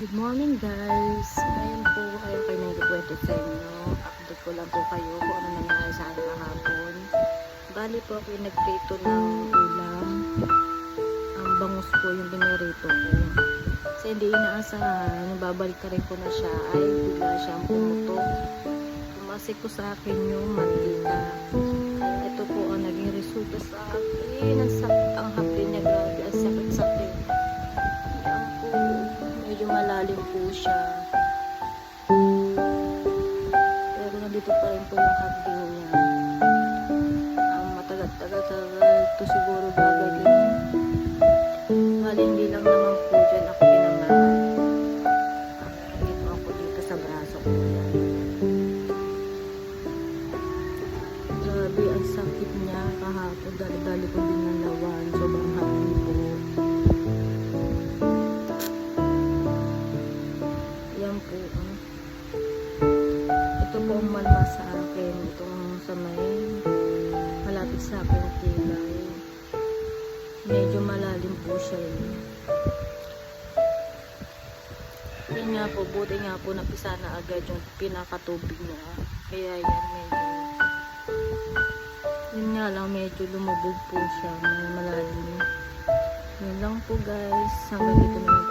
Good morning guys! Ngayon po ayaw kayo nagkikwento sa inyo. Update ko lang po kayo kung ano nangyari sa akin kahapon. Bali po ako yung nagprito ng ulam. Ang bangus po yung binirito ko. Kasi hindi inaasahan, babalik ka rin ko na siya ay bigla siyang pumutok. Tumasik ko sa akin yung mantika. Kaya ito po ang naging resulta sa akin. Ang sakit ang hapdi niya, grabe. Ang sakit-sakit. Yan po. Medyo malalim po siya. Pero nandito pa rin po yung hapdi niya. Matagal-tagal ito siguro gagaling. Bali hindi lang naman po dyan ako pinamahan. Nandito ako dito sa braso ko. Grabe ang sakit niya kahapon. Dali-dali ko din ng lawan. Sobrang hapdi po. Yan po. Ito po ang malma sa akin. Itong sa may malapit sa akin kilay. Medyo malalim po siya. Yan nga po. Buti nga po napisa na agad yung pinakatubig niya. Kaya yan medyo yun nga lang medyo lumubog po siya. May malalim. Yun lang po guys. Hanggang dito na lang